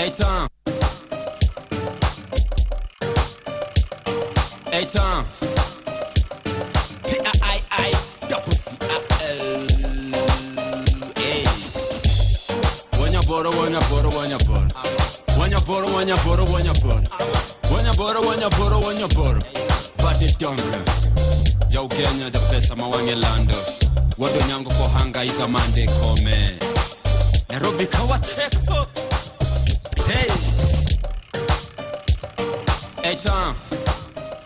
Eitan. Eitan. Wanyaporo. Bati Tonga. Yo Kenya the pesa mawangelando. Wado nyango ko hanga ikamande kome. Nairobi kawateko. Hey. Eitan.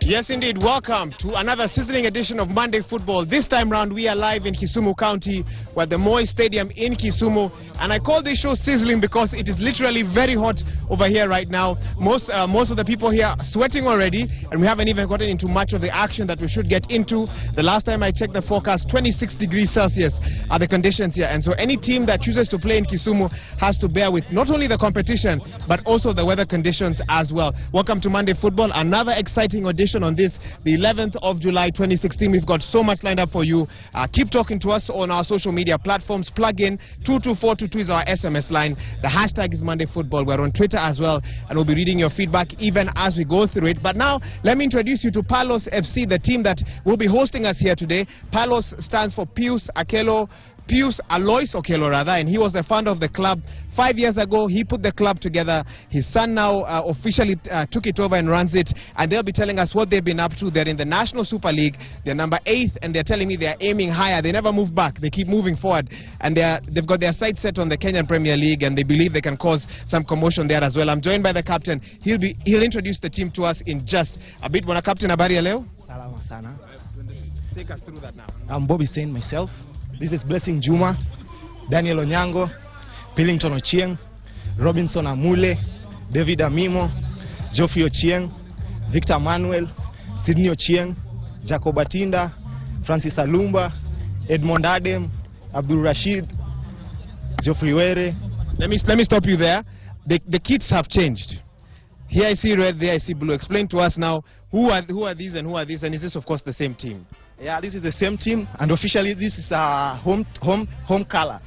Yes, indeed. Welcome to another sizzling edition of Monday Football. This time round, we are live in Kisumu County. We're at the Moi Stadium in Kisumu. And I call this show sizzling because it is literally very hot over here right now. Most of the people here are sweating already, and we haven't even gotten into much of the action that we should get into. The last time I checked the forecast, 26 degrees Celsius are the conditions here. And so any team that chooses to play in Kisumu has to bear with not only the competition, but also the weather conditions as well. Welcome to Monday Football, another exciting audition on this, the 11th of July 2016. We've got so much lined up for you. Keep talking to us on our social media platforms. Plug in 22422 is our SMS line. The hashtag is Monday Football. We're on Twitter as well, and we'll be reading your feedback even as we go through it. But now, let me introduce you to Palos FC, the team that will be hosting us here today. Palos stands for Pius Alois Okello rather, and he was the founder of the club. 5 years ago, he put the club together. His son now officially took it over and runs it, and they'll be telling us what they've been up to. They're in the National Super League. They're number 8, and they're telling me they're aiming higher. They never move back. They keep moving forward, and they've got their sights set on the Kenyan Premier League, and they believe they can cause some commotion there as well. I'm joined by the captain. He'll introduce the team to us in just a bit. Wana Captain, habari ya leo? Salama sana. Take us through that now. I'm Bobby Sain myself. This is Blessing Juma, Daniel Onyango, Pillington Ochieng, Robinson Amule, David Amimo, Geoffrey Ochieng, Victor Manuel, Sydney Ochieng, Jacob Atinda, Francis Alumba, Edmond Adem, Abdul Rashid, Geoffrey Were. Let me stop you there. The kits have changed. Here I see red, there I see blue. Explain to us now who are these and who are these, and is this of course the same team? Yeah, this is the same team, and officially this is our home color,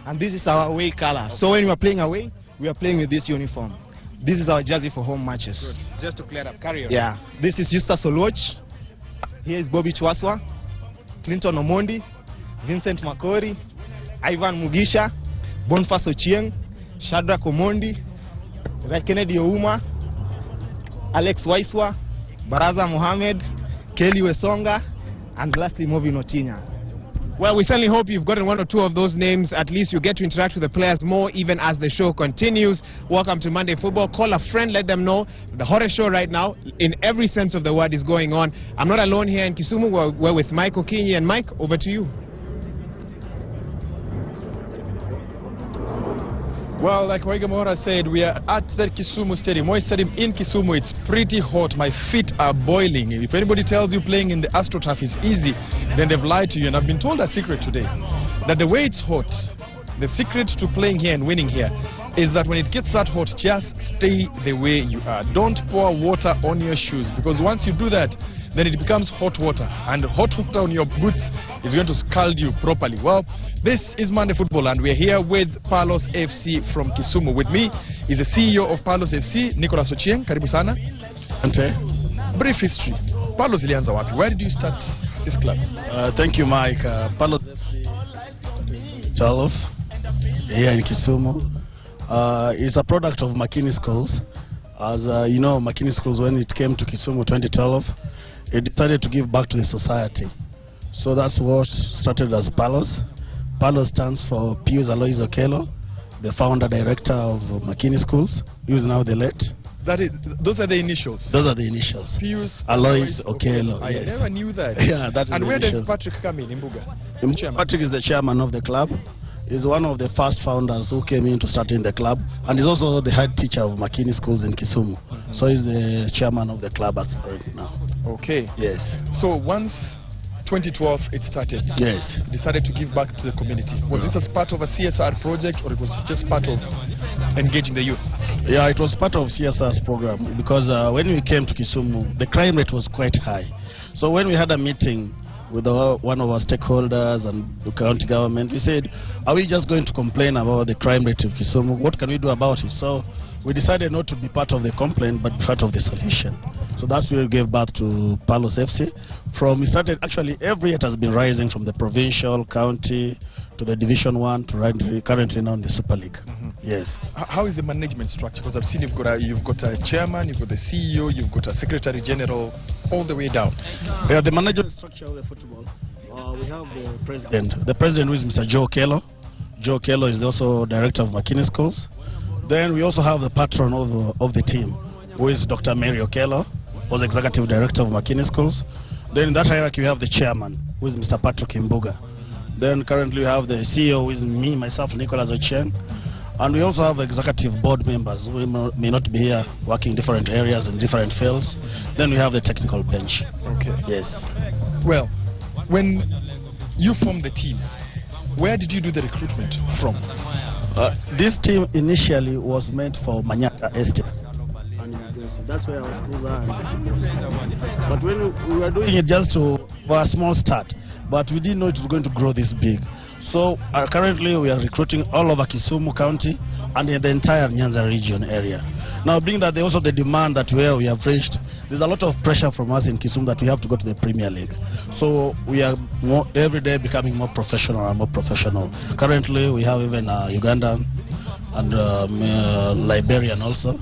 and this is our away color. Okay. So when we are playing away, we are playing with this uniform. This is our jersey for home matches. Good. Just to clear up, carry on. Yeah, this is Justus Oloch. Here is Bobby Chwaswa, Clinton Omondi, Vincent Makori, Ivan Mugisha, Boniface Ochieng, Shadrack Omondi, Kennedy Ouma, Alex Waiswa, Baraza Mohammed, Kelly Wesonga, and lastly Movin Otinya. Well, we certainly hope you've gotten one or two of those names. At least you get to interact with the players more even as the show continues. Welcome to Monday Football. Call a friend, let them know the hottest show right now, in every sense of the word, is going on. I'm not alone here in Kisumu. We're with Mike Okinyi. And Mike, over to you. Well, like Waigamora said, we are at the Kisumu Stadium. Moi Stadium in Kisumu. It's pretty hot. My feet are boiling. If anybody tells you playing in the AstroTurf is easy, then they've lied to you. And I've been told a secret today, that the way it's hot, the secret to playing here and winning here is that when it gets that hot, just stay the way you are. Don't pour water on your shoes, because once you do that, then it becomes hot water, and hot water on your boots is going to scald you properly. Well, this is Monday Football, and we're here with Palos FC from Kisumu. With me is the CEO of Palos FC, Nicholas Ochieng. Karibu sana. Brief history. Palos ilianza wapi? Where did you start this club? Thank you, Mike. Palos FC 12 here in Kisumu. It's a product of Makini Schools. As you know, Makini Schools, when it came to Kisumu 2012, it decided to give back to the society. So that's what started as Palos. Palos stands for Pius Alois Okello, the founder director of Makini Schools, who is now the late. Those are the initials. Those are the initials. Pius Alois Okello. I never knew that. Yeah, that is. And the where initials. did Patrick come in, Imbuga? Patrick is the chairman of the club. He's one of the first founders who came in to start in the club, and he's also the head teacher of Makini Schools in Kisumu. So he's the chairman of the club as right now. Okay. Yes. So once 2012 it started, yes, decided to give back to the community. Was this as part of a CSR project, or it was just part of engaging the youth? Yeah, it was part of CSR's program, because when we came to Kisumu, the crime rate was quite high. So when we had a meeting with one of our stakeholders and the county government. We said, are we just going to complain about the crime rate of Kisumu? What can we do about it? So we decided not to be part of the complaint, but part of the solution. So that's where we gave birth to Palos FC. We started, actually, every year it has been rising from the provincial, county, to the Division 1, to currently now in the Super League. Yes. How is the management structure? Because I've seen you've got a chairman, you've got the CEO, you've got a secretary general, all the way down. Yeah, the management structure of the football. We have the president. The president who is Mr. Joe Kello. Joe Kello is also director of McKinney Schools. Then we also have the patron of the team, who is Dr. Mary Okello, who's executive director of McKinney Schools. Then in that hierarchy we have the chairman, who is Mr. Patrick Imbuga. Then currently we have the CEO, who is me, myself, Nicholas Ochieng. And we also have executive board members who may not be here working in different areas and different fields. Then we have the technical bench. Okay. Yes. Well, when you formed the team, where did you do the recruitment from? This team initially was meant for Manyata Estate. That's where our schools are. But when we were doing it just for a small start, but we didn't know it was going to grow this big. So currently we are recruiting all over Kisumu County and in the entire Nyanza region area. Now, being that also the demand that we have reached, there's a lot of pressure from us in Kisumu that we have to go to the Premier League. So we are every day becoming more professional and more professional. Currently we have even Ugandan and Liberian also.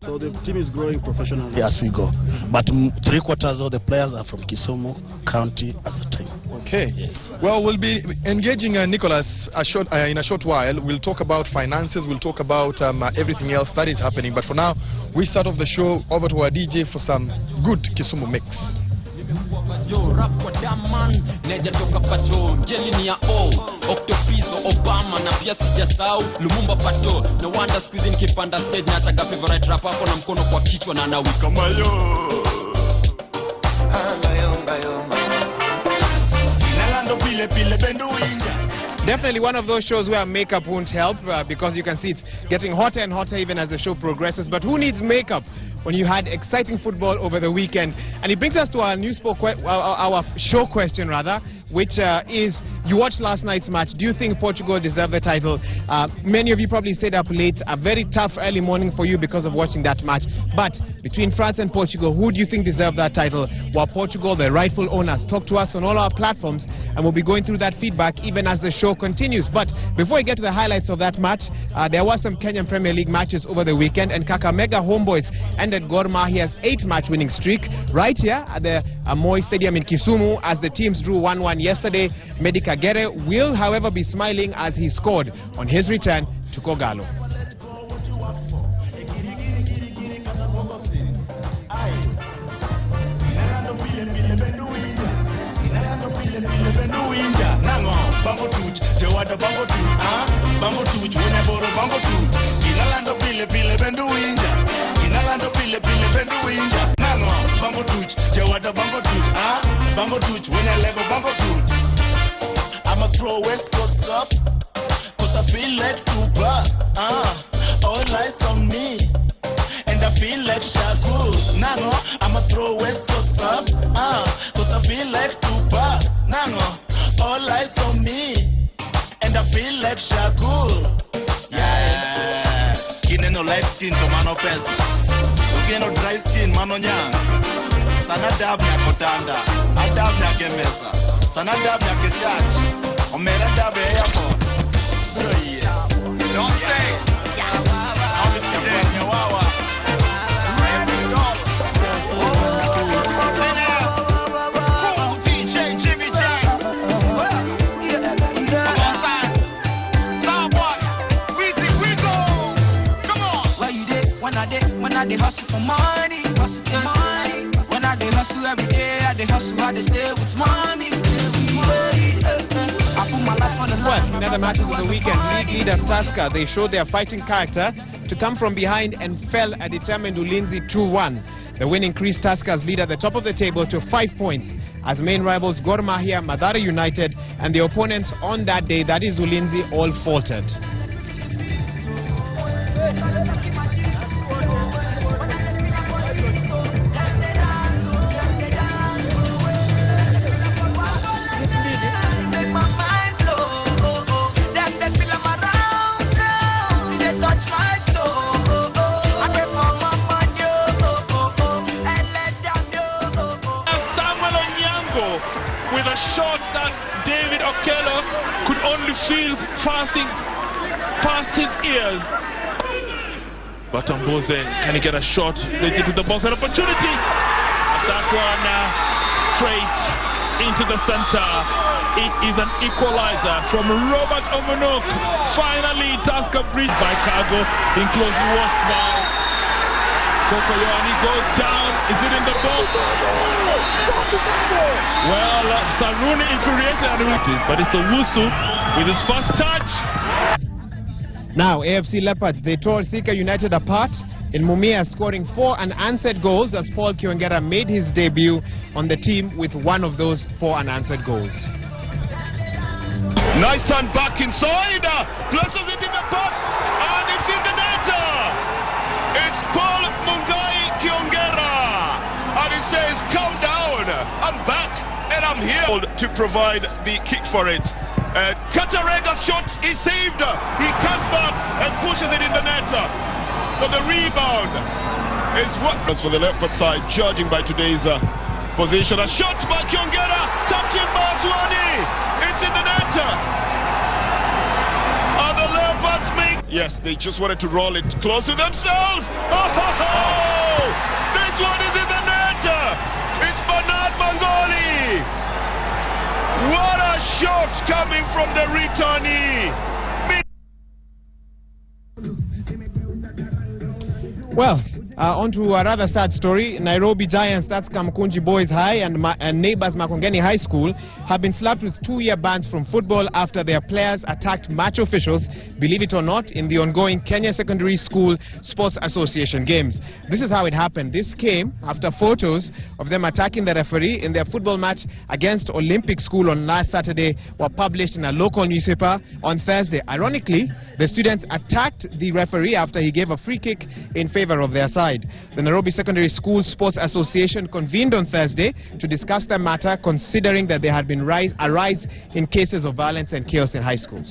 So the team is growing professionally as we go. But 3/4 of the players are from Kisumu County at the time. Okay. Yes. Well, we'll be engaging Nicholas in a short while. We'll talk about finances. We'll talk about everything else that is happening. But for now, we start off the show over to our DJ for some good Kisumu mix. Yo, rap kwa daman, neja toka pato, jelini ya O, Octopizo, Obama, na pia sijasau, Lumumba pato, no wonder squeeze nikipanda stage, na taga favorite rap hapo na mkono kwa kichwa na nawika mayo. Nalando pile pile bendu inja. Definitely one of those shows where makeup won't help because you can see it's getting hotter and hotter even as the show progresses. But who needs makeup when you had exciting football over the weekend? And it brings us to our our show question rather, which is, you watched last night's match. Do you think Portugal deserve the title? Many of you probably stayed up late. A very tough early morning for you because of watching that match. But between France and Portugal, who do you think deserve that title? While Portugal, the rightful owners, talk to us on all our platforms, and we'll be going through that feedback even as the show continues. But before we get to the highlights of that match, there were some Kenyan Premier League matches over the weekend, and Kakamega Homeboys ended Gor Mahia's 8-match winning streak right here at the Moi Stadium in Kisumu as the teams drew 1-1 yesterday. Medi Kagere will, however, be smiling as he scored on his return to Kogalo. I'ma throw West Coast up, cause I feel like Tupac, all eyes on me, and I feel like Shakur, Nano, I'ma throw West Coast up, cause I feel like Tupac, Nano, all eyes on me, and I feel like Shakur, yeah, Kineno life scene to mano pesa, Ukeno dry skin mano nyang, sana dab na kotanda, adab na kemesa, sana dab na kechach, Omera dab ya yapo, so yeah, don't say, I'll be there, nyawawa, DJ Jimmy J, come on, where you dey, when I dey hustle for money, when I dey hustle every day, I dey hustle, I dey stay with money. Well, in other matches of the weekend, league leader Tusker, they showed their fighting character to come from behind and fell a determined Ulinzi 2-1. The win increased Tusker's lead at the top of the table to 5 points as main rivals Gor Mahia, Mathare United and the opponents on that day, that is Ulinzi, all faltered. past his ears. But Mboze, can he get a shot? They get to the box, an opportunity. That one straight into the center. It is an equalizer from Robert Omonok. Finally, Tusker bridge by Cargo. In close watch by Kokoyoani goes down. Is it in the box? Well, Saruni infuriated, but it's Owusu with his first touch. Now, AFC Leopards, they tore Thika United apart, in Mumia scoring 4 unanswered goals as Paul Kiongera made his debut on the team with one of those 4 unanswered goals. Nice turn back inside, places it in the box, and it's in the net. It's Paul Mungai Kiongera, and he says, calm down, I'm back, and I'm here to provide the kick for it. Katarega's shot is saved. He comes back and pushes it in the net. So the rebound is what for the Leopard side, judging by today's position. A shot by Kiongera, tapped in by Aswani. It's in the net. And the Leopards make... Yes, they just wanted to roll it close to themselves. Oh! This one is in the net. It's Bernard Mangoli. What a shot coming from the returnee! Well, on to a rather sad story. Nairobi Giants, that's Kamkunji Boys High and neighbors Makongeni High School, have been slapped with 2-year bans from football after their players attacked match officials, believe it or not, in the ongoing Kenya Secondary School Sports Association games. This is how it happened. This came after photos of them attacking the referee in their football match against Olympic School on last Saturday were published in a local newspaper on Thursday. Ironically, the students attacked the referee after he gave a free kick in favor of their side. The Nairobi Secondary School Sports Association convened on Thursday to discuss the matter, considering that there had been a rise in cases of violence and chaos in high schools.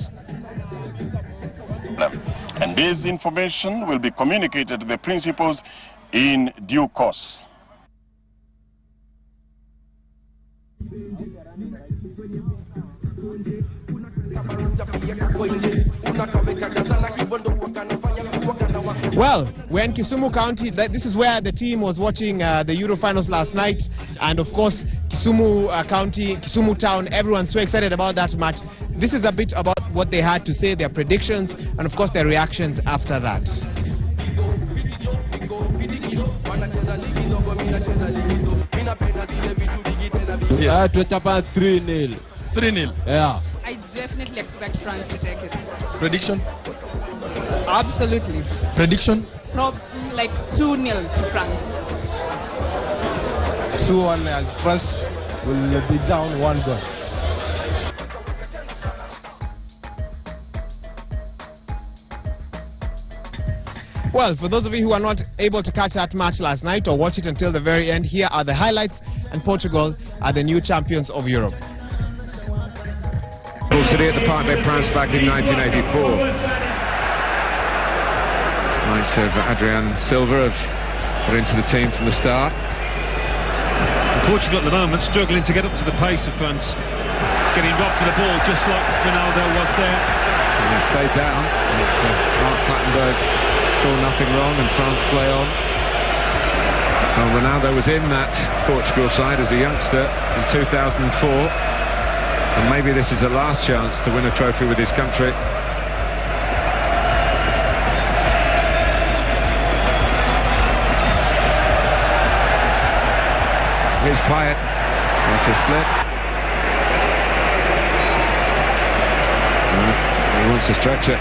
And this information will be communicated to the principals in due course. Well, we're in Kisumu County. This is where the team was watching the Euro finals last night. And of course, Kisumu County, Kisumu Town, everyone's so excited about that match. This is a bit about what they had to say, their predictions, and of course their reactions after that. Yeah, to Japan 3-0. 3-0. Yeah. I definitely expect France to take it. Prediction? Absolutely. Prediction? No, like 2-0 to France. 2-1 as France will be down 1 goal. Well, for those of you who are not able to catch that match last night or watch it until the very end, here are the highlights, and Portugal are the new champions of Europe. City at the Parc des Princes back in 1984. Nice of Adrian Silva have got into the team from the start. Portugal at the moment struggling to get up to the pace of France, getting robbed to the ball just like Ronaldo was there. And they stayed down. Mark Plattenberg saw nothing wrong and France play on. Well, Ronaldo was in that Portugal side as a youngster in 2004. And maybe this is the last chance to win a trophy with his country. Here's Payet. That's a split. He wants to stretch it.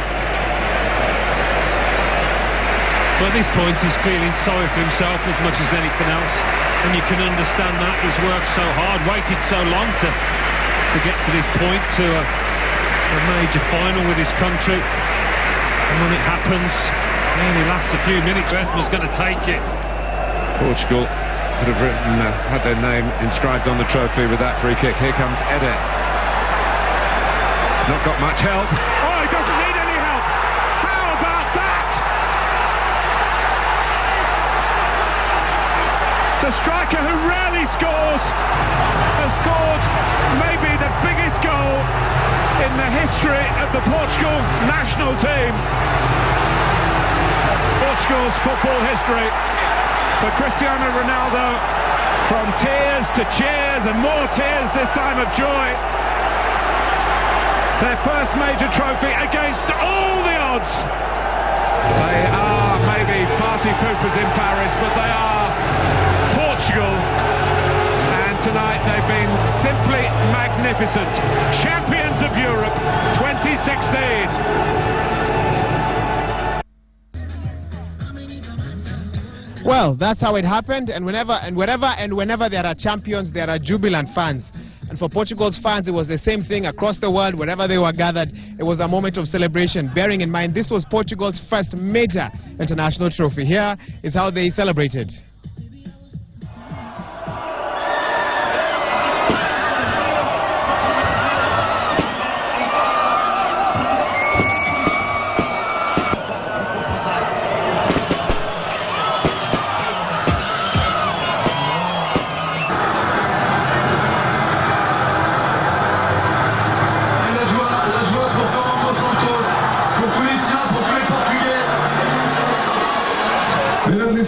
But at this point he's feeling sorry for himself as much as anything else. And you can understand that. He's worked so hard, waited so long to get to this point, to a major final with his country, and when it happens, it only lasts a few minutes. Resma's going to take it. Portugal could have had their name inscribed on the trophy with that free kick. Here comes Eder. Not got much help. Oh, he doesn't need any help. How about that? The striker who rarely scores has scored maybe the biggest goal in the history history of the Portugal national team. Portugal's football history. For Cristiano Ronaldo, from tears to cheers and more tears this time of joy. Their first major trophy against all the odds. They are maybe party poopers in Paris, but they are Portugal. And tonight they've been simply magnificent. Champions of Europe 2016. Well, that's how it happened, and whenever there are champions, there are jubilant fans. And for Portugal's fans, it was the same thing across the world. Wherever they were gathered, it was a moment of celebration, bearing in mind this was Portugal's first major international trophy. Here is how they celebrated.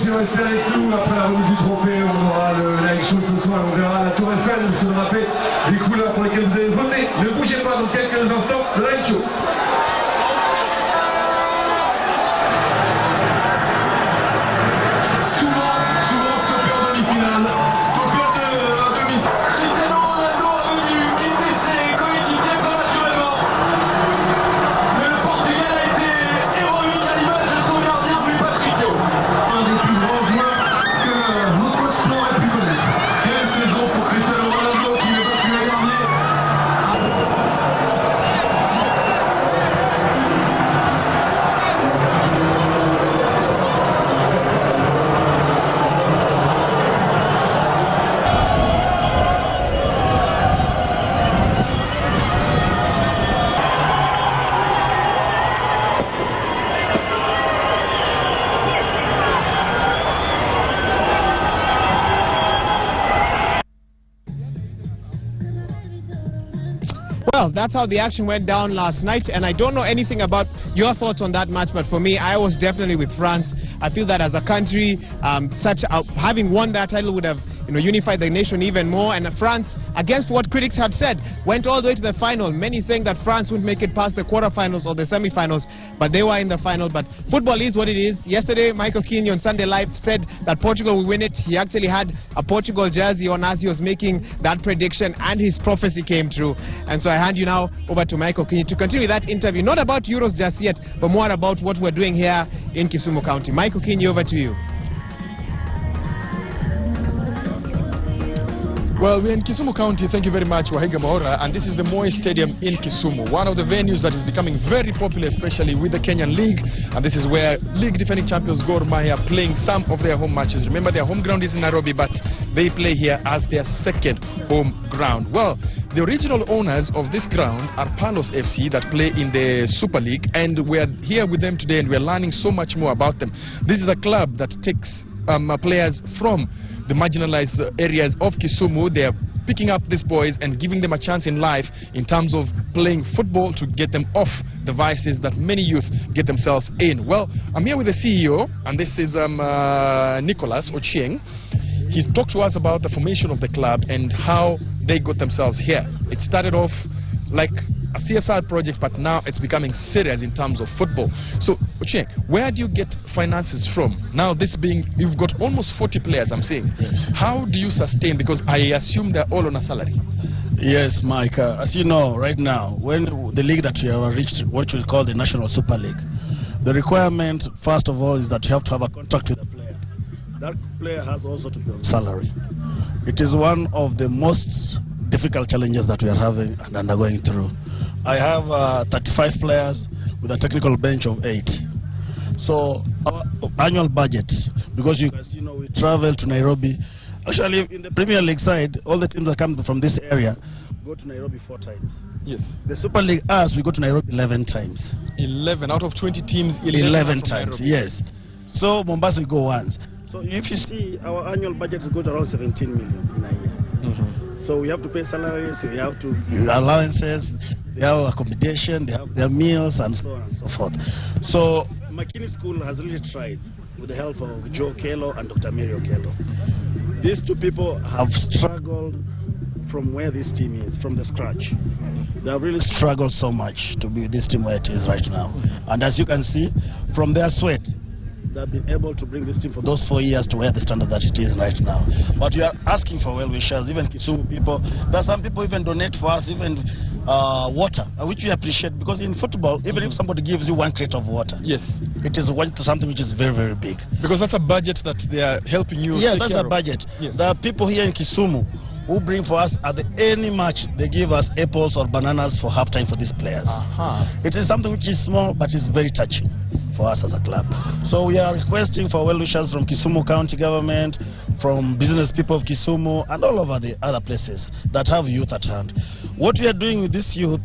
Restez avec nous, après la remise du trophée, on aura la élection ce soir, on verra la Tour Eiffel, vous serez rappelé des couleurs pour lesquelles vous avez voté. Ne bougez pas dans quelques instants, la show. Souvent se perd en demi-finale, se perd en demi. Cristiano Ronaldo a venu quitter ses coéquipiers prématurément. Mais le Portugal a été héroïque à l'image de son gardien plus Patricio. Un des plus grands joueurs que notre sport ait pu connaître. Quelle saison pour Cristiano Ronaldo qui n'est pas pu la gagner. Well, that's how the action went down last night, and I don't know anything about your thoughts on that match, but for me, I was definitely with France. I feel that as a country, having won that title would have unified the nation even more, and France, against what critics had said, went all the way to the final. Many saying that France wouldn't make it past the quarterfinals or the semi-finals, but they were in the final. But football is what it is. Yesterday, Michael Keane on Sunday Live said that Portugal will win it. He actually had a Portugal jersey on as he was making that prediction, and his prophecy came true. And so I hand you now over to Michael Keane to continue that interview, not about Euros just yet, but more about what we're doing here in Kisumu County. Michael Keane, over to you. Well, we're in Kisumu County. Thank you very much, Wahiga Maora, and this is the Moi Stadium in Kisumu, one of the venues that is becoming very popular, especially with the Kenyan League, and this is where league defending champions Gor Mahia are playing some of their home matches. Remember, their home ground is in Nairobi, but they play here as their second home ground. Well, the original owners of this ground are Palos FC that play in the Super League, and we're here with them today, and we're learning so much more about them. This is a club that takes players from the marginalized areas of Kisumu. They are picking up these boys and giving them a chance in life in terms of playing football to get them off the vices that many youth get themselves in. Well, I'm here with the CEO, and this is Nicholas Ochieng. He's talked to us about the formation of the club and how they got themselves here. It started off like a CSR project, but now it's becoming serious in terms of football. So, Ochieng, where do you get finances from? Now, this being, you've got almost 40 players, I'm saying. Yes. How do you sustain? Because I assume they're all on a salary. Yes, Mike. As you know, right now, when the league that we have reached, what we call the National Super League, the requirement, first of all, is that you have to have a contract with the player. That player has also to be on salary. It is one of the most difficult challenges that we are having and undergoing through. I have 35 players with a technical bench of 8. So our annual budget, because you guys, we travel to Nairobi. Actually, in the Premier League side, all the teams that come from this area go to Nairobi 4 times. Yes. The Super League, us, we go to Nairobi 11 times. 11 out of 20 teams. 11 times, yes. So Mombasa, we go once. So if you see, our annual budget goes around 17 million in a year. So we have to pay salaries, we have to allowances, they have accommodation, they have their meals, and so on and so forth. So McKinney School has really tried with the help of Joe Kello and Dr. Mary Okello. These two people have struggled from where this team is, from the scratch. They have really struggled so much to be this team where it is right now. And as you can see, from their sweat, they've been able to bring this team for those 4 years to where the standard that it is right now. But we are asking for well wishers, even Kisumu people. There are some people even donate for us, even water, which we appreciate, because in football, even if somebody gives you 1 crate of water, yes, it is something which is very, very big. Because that's a budget that they are helping you. Yeah, take that's care a of. budget. Yes. There are people here in Kisumu who bring for us at any match, they give us apples or bananas for halftime for these players. It is something which is small, but it's very touching for us as a club. So we are requesting for well wishers from Kisumu County Government, from business people of Kisumu, and all over the other places that have youth at hand. What we are doing with this youth,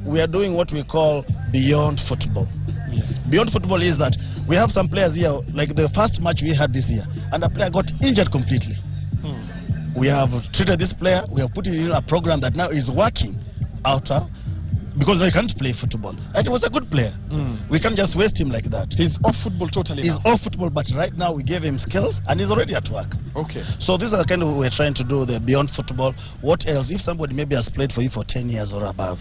we are doing what we call beyond football. Yes. Beyond football is that we have some players here, like the first match we had this year, and the player got injured completely. We have treated this player, we have put in a program that now is working out because they can't play football. And he was a good player. We can't just waste him like that. He's off football totally He's now. off football, but right now we gave him skills and he's already at work. Okay. So this is the kind of what we're trying to do, the beyond football. What else? If somebody maybe has played for you for 10 years or above,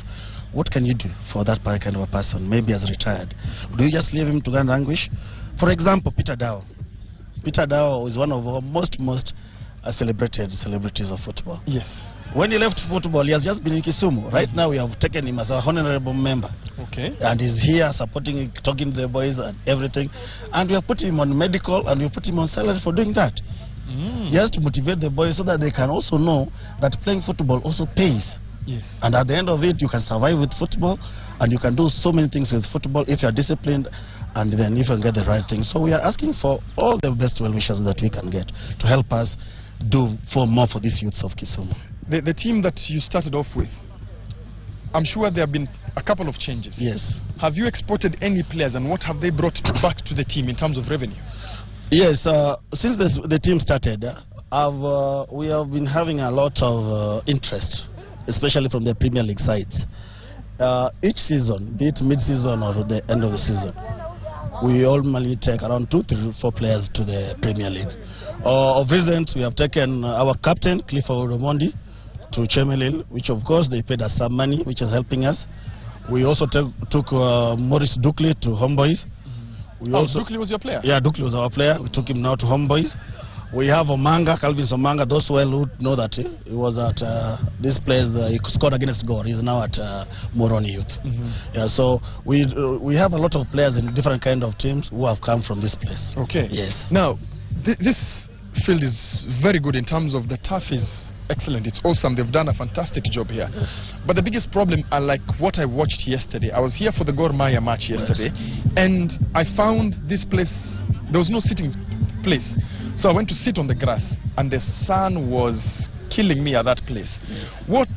what can you do for that kind of a person? Maybe has retired. Do you just leave him to go and languish? For example, Peter Dow. Peter Dow is one of our most celebrated celebrities of football. Yes. When he left football, he has just been in Kisumu. Right now, we have taken him as a honorable member. Okay. And he's here supporting, talking to the boys and everything. And we have put him on medical and we put him on salary for doing that. Just to motivate the boys so that they can also know that playing football also pays. Yes. And at the end of it, you can survive with football and you can do so many things with football if you are disciplined and then if you can get the right thing. So we are asking for all the best well wishes that we can get to help us do more for these youths of Kisumu. The team that you started off with, I'm sure there have been a couple of changes. Yes. Have you exported any players and what have they brought back to the team in terms of revenue? Yes, since the team started, we have been having a lot of interest, especially from the Premier League sides. Each season, be it mid-season or the end of the season, we normally take around 2, 3, 4 players to the Premier League. Of recent, we have taken our captain, Clifford Omondi, to Chemelil, which of course they paid us some money, which is helping us. We also took Maurice Dukley to Homeboys. Dukley was your player? Yeah, Dukley was our player. We took him now to Homeboys. We have Omanga, Calvin Omanga, those who know that he was at this place, he scored against Gore. He's now at Moroni Youth. Yeah, so we have a lot of players in different kind of teams who have come from this place. Okay. Yes. Now, this field is very good in terms of the turf is excellent. It's awesome. They've done a fantastic job here. Yes. But the biggest problem, like what I watched yesterday, I was here for the Gor Mahia match yesterday, and I found this place, there was no sitting place. So I went to sit on the grass, and the sun was killing me at that place. What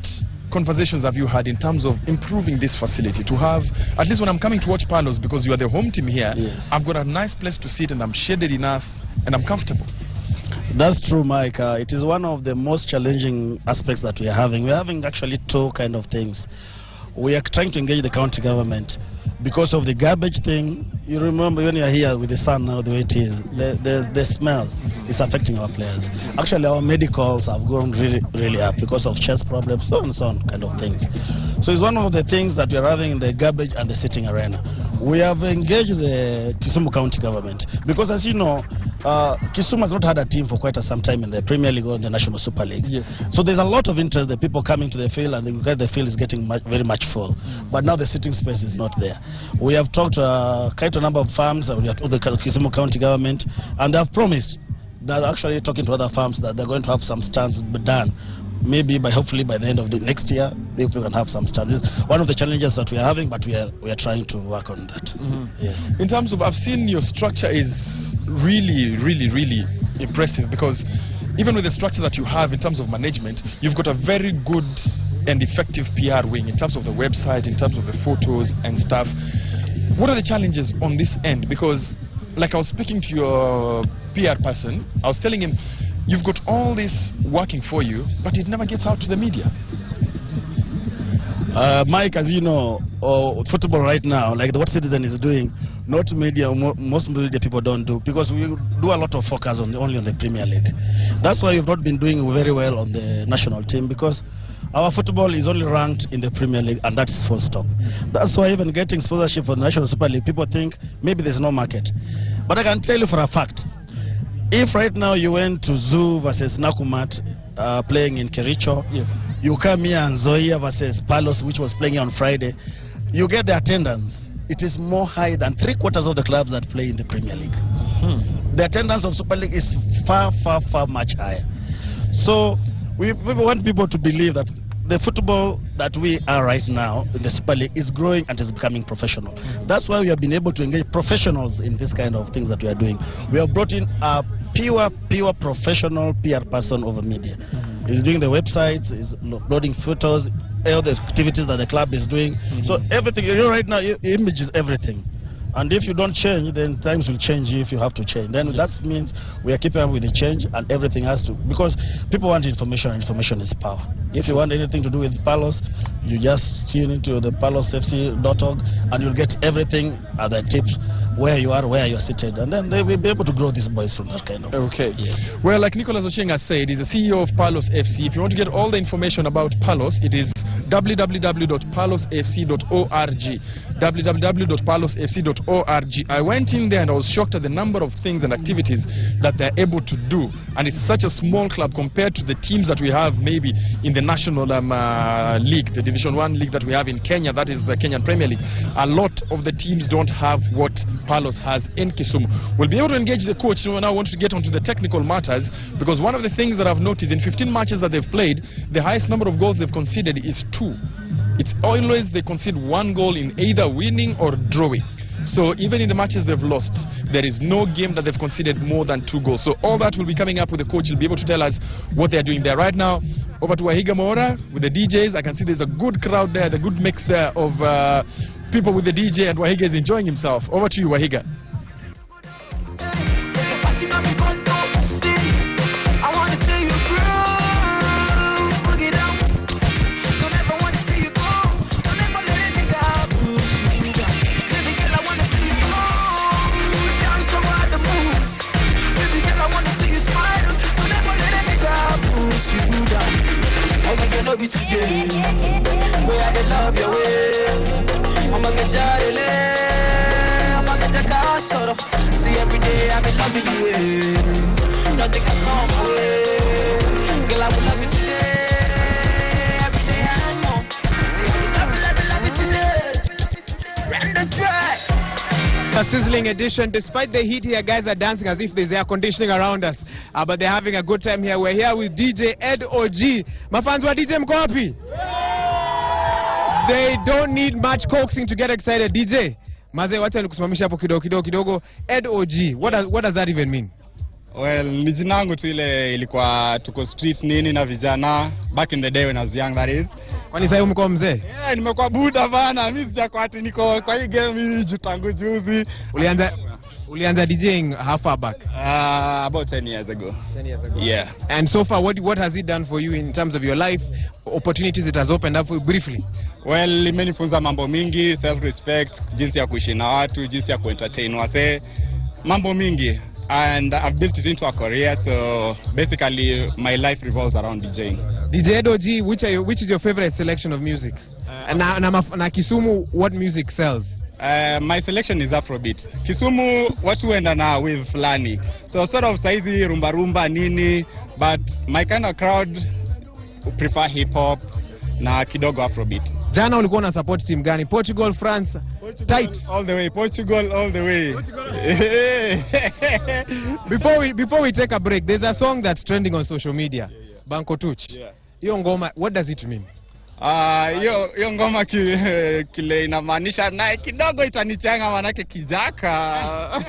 conversations have you had in terms of improving this facility to have, at least when I'm coming to watch Palos, because you are the home team here, I've got a nice place to sit and I'm shaded enough and I'm comfortable? That's true, Mike. It is one of the most challenging aspects that we are having. We are having actually 2 kind of things. We are trying to engage the county government because of the garbage thing. You remember when you are here with the sun now, the way it is, the smell is affecting our players. Actually, our medicals have gone really up because of chest problems, so on kind of things. So it's one of the things that we are having in the garbage and the sitting arena. We have engaged the Kisumu County government because, as you know, Kisumu has not had a team for quite some time in the Premier League or the National Super League. Yes. So there's a lot of interest, the people coming to the field, and the field is getting very much full. But now the sitting space is not there. We have talked to quite a number of farms, we have told the Kisumu County government, and they have promised, they're actually talking to other farms that they're going to have some stands done. Maybe hopefully by the end of the next year, we can have some stands. This is one of the challenges that we are having, but we are trying to work on that. Yes. In terms of, I've seen your structure is really impressive, because even with the structure that you have in terms of management, you've got a very good and effective PR wing in terms of the website, in terms of the photos and stuff. What are the challenges on this end? Because like I was speaking to your PR person, I was telling him, you've got all this working for you, but it never gets out to the media. Mike, as you know, football right now, like what Citizen is doing, not media, most media people don't do, because we do a lot of focus on only on the Premier League. That's why we've not been doing very well on the national team, because our football is only ranked in the Premier League, and that's full stop. That's why even getting sponsorship for the National Super League, people think maybe there's no market. But I can tell you for a fact, if right now you went to Zoo versus Nakumat playing in Kericho, yes, you come here and Zoya versus Palos, which was playing on Friday, you get the attendance. It is more high than 3/4 of the clubs that play in the Premier League. The attendance of Super League is far, far, far much higher. So we want people to believe that the football that we are right now in the Super League is growing and is becoming professional. That's why we have been able to engage professionals in this kind of things that we are doing. We have brought in a pure professional PR person over media. He's doing the websites, he's uploading photos, all the activities that the club is doing. So everything, you know, right now, image is everything. And if you don't change, then times will change if you have to change. Then that means we are keeping up with the change, and everything has to, because people want information, and information is power. If you want anything to do with Palos, you just tune into the palosfc.org, and you'll get everything at the tips, where you are, where you're seated, and then they will be able to grow these boys from that kind of. Okay. Yes. Well, like Nicholas Ochieng has said, he's the CEO of Palos FC. If you want to get all the information about Palos, it is www.palosfc.org. www.palosfc.org. I went in there and I was shocked at the number of things and activities that they're able to do. And it's such a small club compared to the teams that we have maybe in the national league, the Division 1 league that we have in Kenya, that is the Kenyan Premier League. A lot of the teams don't have what Palos has in Kisumu. We'll be able to engage the coach. So now I want to get onto the technical matters, because one of the things that I've noticed in 15 matches that they've played, the highest number of goals they've conceded is 2. It's always they concede 1 goal in either winning or drawing. So even in the matches they've lost, there is no game that they've conceded more than 2 goals. So all that will be coming up with the coach. He'll be able to tell us what they're doing there. Right now, over to Wahiga Mora with the DJs. I can see there's a good crowd there, the good mix there of people with the DJ, and Wahiga is enjoying himself. Over to you, Wahiga. Love your way. I'ma get I'ma get the car sort of. See every day I've been loving you. Nothing can come away. Girl, I will love you today. Every day I know. Love you today. Run the track. A sizzling edition. Despite the heat here, guys are dancing as if there's air conditioning around us. But they're having a good time here. We're here with DJ Ed OG. Mafans wa DJ mko wapi? They don't need much coaxing to get excited. DJ, maze wacha nikusimamisha hapo kidogo. Ed OG, what does that even mean? Well, ni jina langu tu ile ilikuwa tuko street nini na vijana back in the day when I was young, that is. Kwani sasa umekuwa mzee? Yeah, nimekuwa buda bana. Mimi sijakuwa ati niko kwa hii game hii tangu juzi. Ulianza DJing how far back? About 10 years ago. 10 years ago. Yeah. And so far, what has it done for you in terms of your life, opportunities it has opened up for you briefly? Well, imenifunza mambo mingi, self-respect, jinsi ya kuishi na watu, jinsi ya kuentertain wase, mambo mingi. And I've built it into a career, so basically my life revolves around DJing. DJ Ed OG, which is your favorite selection of music? Na Kisumu, what music sells? My selection is Afrobeat. Kisumu, watu wenda na with flani. So sort of saizi rumba nini, but my kind of crowd prefer hip hop na kidogo Afrobeat. Jana ulikuwa na support team gani? Portugal, France? Tight all the way. Portugal all the way. Before we take a break, there's a song that's trending on social media. Banko Tuch. Hiyo ngoma, what does it mean? Hiyo ngoma kile inamaanisha naye kidogo itanichanga manake kijaka.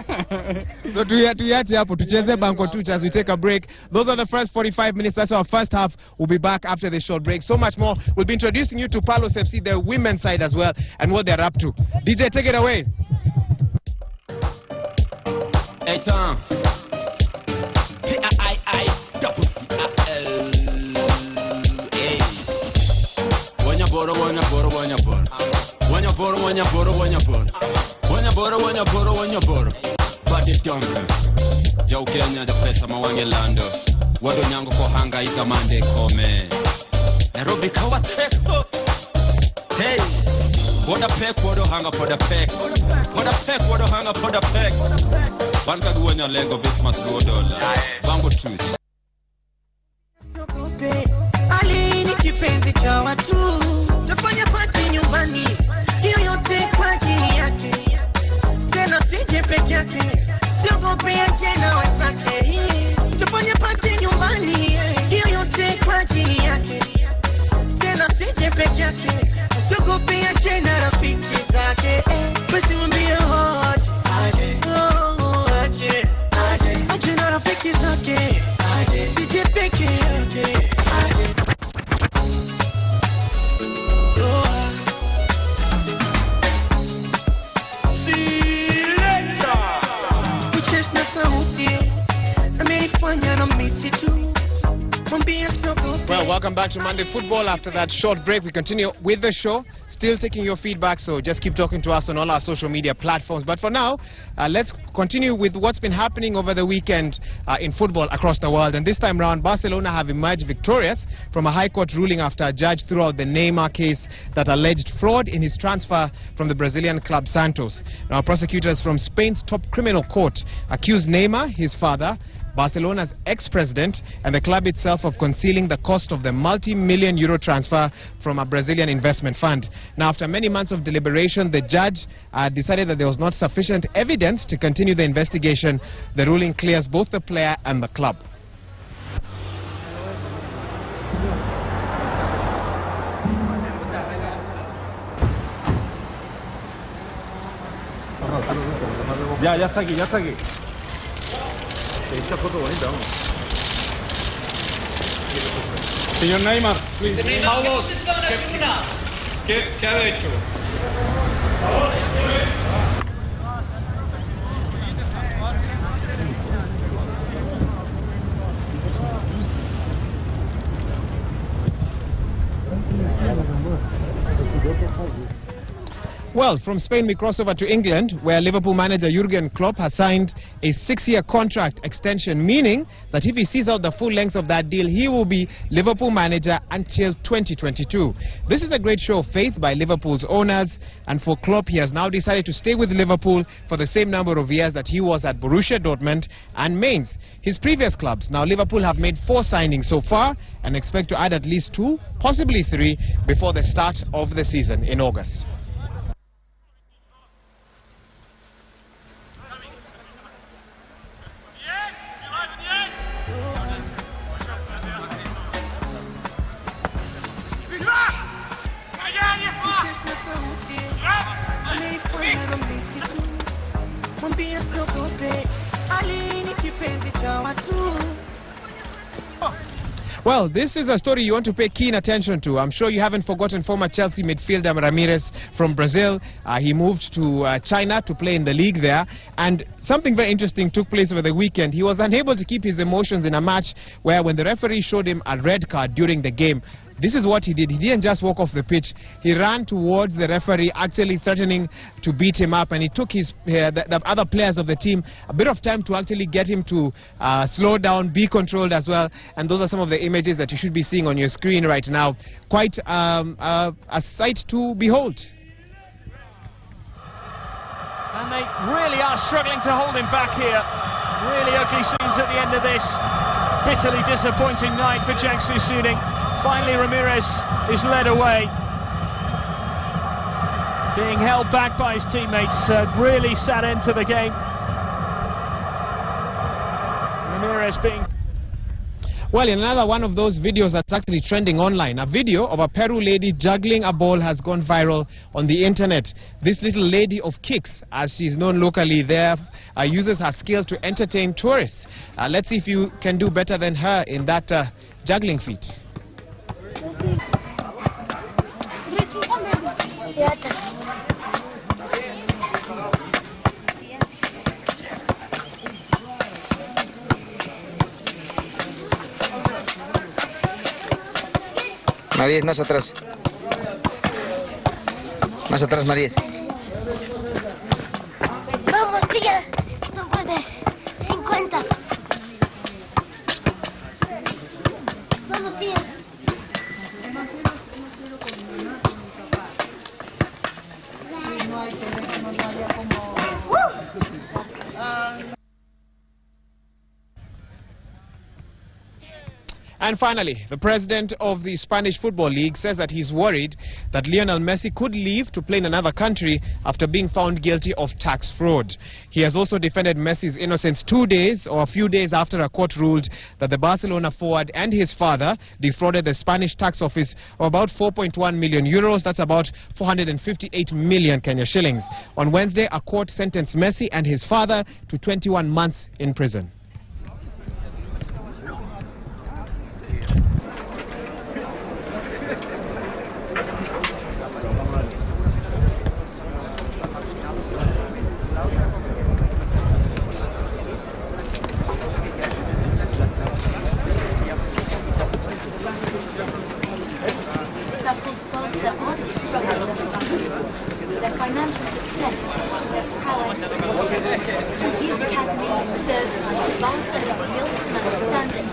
So tuyache hapo tucheze Banko Tuch as we take a break. Those are the first 45 minutes. That's our first half. We'll be back after the short break. So much more. We'll be introducing you to Palos FC, the women's side as well, and what they're up to. DJ, take it away. Etan. boro, wanya boro, wanya boro. Wanya boro, wanya boro, wanya boro. Wanya boro, wanya boro, wanya boro. Badi Donga. Yo Kenya the pesa mawange lando. Wado nyango ko hanga ikamande kome. Nairobi kawa teko. Hey. Wada pek, wado hanga for the pek. Wada pek, wado hanga for the pek. Banka duwanya lego bismas dola. Bango truth. Ali ni kipenzi cha watu. Tufanya party nyumbani. Hiyo yote kwa ajili yake. Tena sije peke yake. Siogope tena wenzake. Tufanya party nyumbani. Hiyo yote kwa ajili yake. Tena sije peke yake. Siogope tena rafiki zake. Basi mwambie hot. Aje na rafiki zake. Sije peke yake. Well, welcome back to Monday Football. After that short break, we continue with the show. Still taking your feedback, so just keep talking to us on all our social media platforms. But for now, let's continue with what's been happening over the weekend in football across the world. And this time round, Barcelona have emerged victorious from a High Court ruling after a judge threw out the Neymar case that alleged fraud in his transfer from the Brazilian club Santos. Now, prosecutors from Spain's top criminal court accused Neymar, his father, Barcelona's ex-president, and the club itself of concealing the cost of the multi-million euro transfer from a Brazilian investment fund. Now, after many months of deliberation, the judge decided that there was not sufficient evidence to continue the investigation. The ruling clears both the player and the club. Ya está aquí, ya está aquí. Esta foto bonita, vamos. Señor Neymar, Paulo, ¿qué ha hecho? Well, from Spain we cross over to England, where Liverpool manager Jurgen Klopp has signed a 6-year contract extension, meaning that if he sees out the full length of that deal, he will be Liverpool manager until 2022. This is a great show of faith by Liverpool's owners, and for Klopp, he has now decided to stay with Liverpool for the same number of years that he was at Borussia Dortmund and Mainz, his previous clubs. Now, Liverpool have made 4 signings so far and expect to add at least 2, possibly 3, before the start of the season in August. Well, this is a story you want to pay keen attention to. I'm sure you haven't forgotten former Chelsea midfielder Ramirez from Brazil. He moved to China to play in the league there. And something very interesting took place over the weekend. He was unable to keep his emotions in a match where when the referee showed him a red card during the game, this is what he did. He didn't just walk off the pitch. He ran towards the referee, actually threatening to beat him up. And it took his the other players of the team a bit of time to actually get him to slow down, be controlled as well. And those are some of the images that you should be seeing on your screen right now. Quite a sight to behold. And they really are struggling to hold him back here. Really ugly scenes at the end of this bitterly disappointing night for Jiangsu Suning. Finally, Ramirez is led away. Being held back by his teammates. Really sad end to the game. Ramirez being... Well, in another one of those videos that's actually trending online, a video of a Peru lady juggling a ball has gone viral on the internet. This little lady of kicks, as she's known locally there, uses her skills to entertain tourists. Let's see if you can do better than her in that juggling feat. Nadie más atrás. Más atrás, María. Vamos, tía. No puede. 50. Vamos, tía. And finally, the president of the Spanish Football League says that he's worried that Lionel Messi could leave to play in another country after being found guilty of tax fraud. He has also defended Messi's innocence 2 days or a few days after a court ruled that the Barcelona forward and his father defrauded the Spanish tax office of about 4.1 million euros. That's about 458 million Kenya shillings. On Wednesday, a court sentenced Messi and his father to 21 months in prison. The financial success that Palace Youth Academy serves advanced skills and understanding.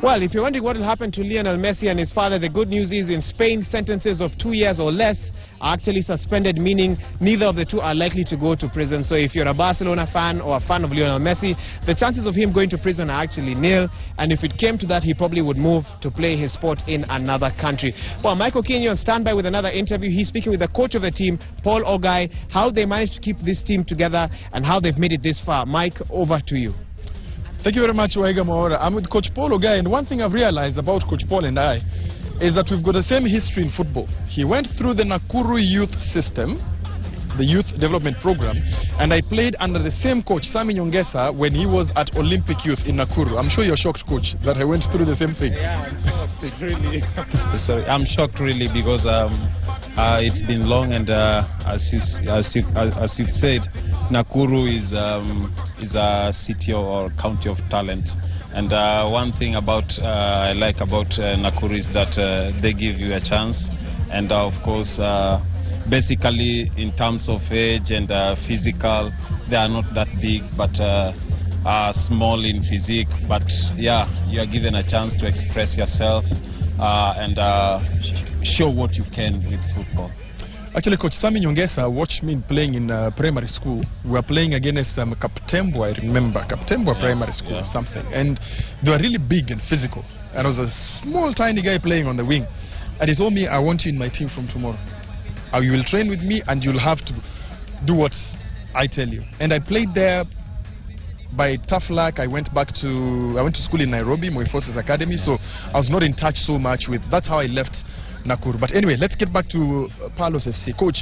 Well, if you're wondering what will happen to Lionel Messi and his father, the good news is in Spain, sentences of 2 years or less are actually suspended, meaning neither of the two are likely to go to prison. So if you're a Barcelona fan or a fan of Lionel Messi, the chances of him going to prison are actually nil. And if it came to that, he probably would move to play his sport in another country. Well, Michael Kenyon on standby with another interview. He's speaking with the coach of the team, Paul Ogai, how they managed to keep this team together and how they've made it this far. Mike, over to you. Thank you very much, Waiga Maora. I'm with Coach Paul Ogai, and one thing I've realized about Coach Paul and I is that we've got the same history in football. He went through the Nakuru youth system, the youth development program, and I played under the same coach, Sami Nyongesa, when he was at Olympic Youth in Nakuru. I'm sure you're shocked, coach, that I went through the same thing. Yeah, I'm shocked, really. Sorry, I'm shocked really because it's been long, and as you said, Nakuru is a city or county of talent. And one thing about I like about Nakuru is that they give you a chance, and of course basically in terms of age and physical, they are not that big, but are small in physique. But yeah, you are given a chance to express yourself and show what you can with football. Actually, Coach Sami Nyongesa watched me playing in primary school. We were playing against Kaptembo, I remember. Kaptembo Primary School or something. And they were really big and physical. And I was a small, tiny guy playing on the wing. And he told me, I want you in my team from tomorrow. You will train with me and you'll have to do what I tell you. And I played there. By tough luck, I went to school in Nairobi, Moi Forces Academy, so I was not in touch so much with, that's how I left Nakuru. But anyway, let's get back to Palos FC. Coach,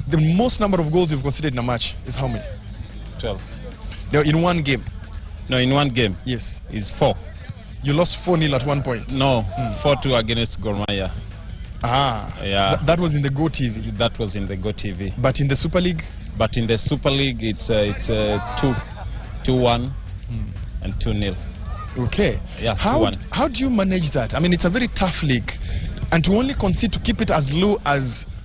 the most number of goals you've considered in a match is how many? 12. No, in one game? No, in one game? Yes. Is 4. You lost 4-0 at one point? No, 4-2 against Gor Mahia. Ah, yeah. That was in the Go TV? That was in the Go TV. But in the Super League? But in the Super League, it's 2-1 and 2-0. Okay. Yeah, how do you manage that? I mean, it's a very tough league, and to only concede, to keep it as low as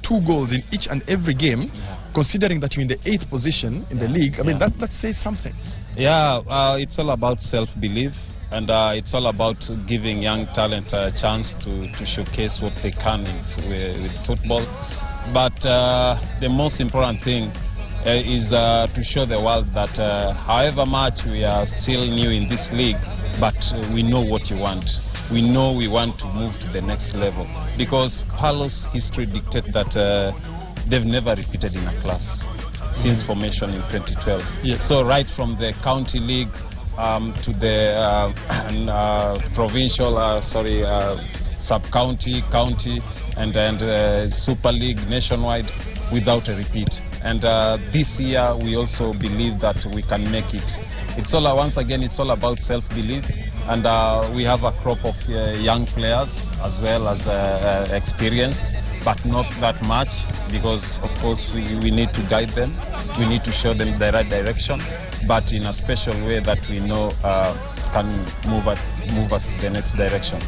2 goals in each and every game, considering that you're in the 8th position in the league, I mean, that says something. Yeah, it's all about self-belief, and it's all about giving young talent a chance to showcase what they can with football. But the most important thing is to show the world that however much we are still new in this league, but we know what you want. We know we want to move to the next level, because Palos history dictates that they've never repeated in a class since formation in 2012. Yes. So right from the county league to the provincial, sub-county, county, and Super League nationwide without a repeat. And this year we also believe that we can make it. It's all, once again, it's all about self-belief, and we have a crop of young players as well as experienced, but not that much, because of course we need to guide them, we need to show them the right direction, but in a special way that we know can move us to the next direction.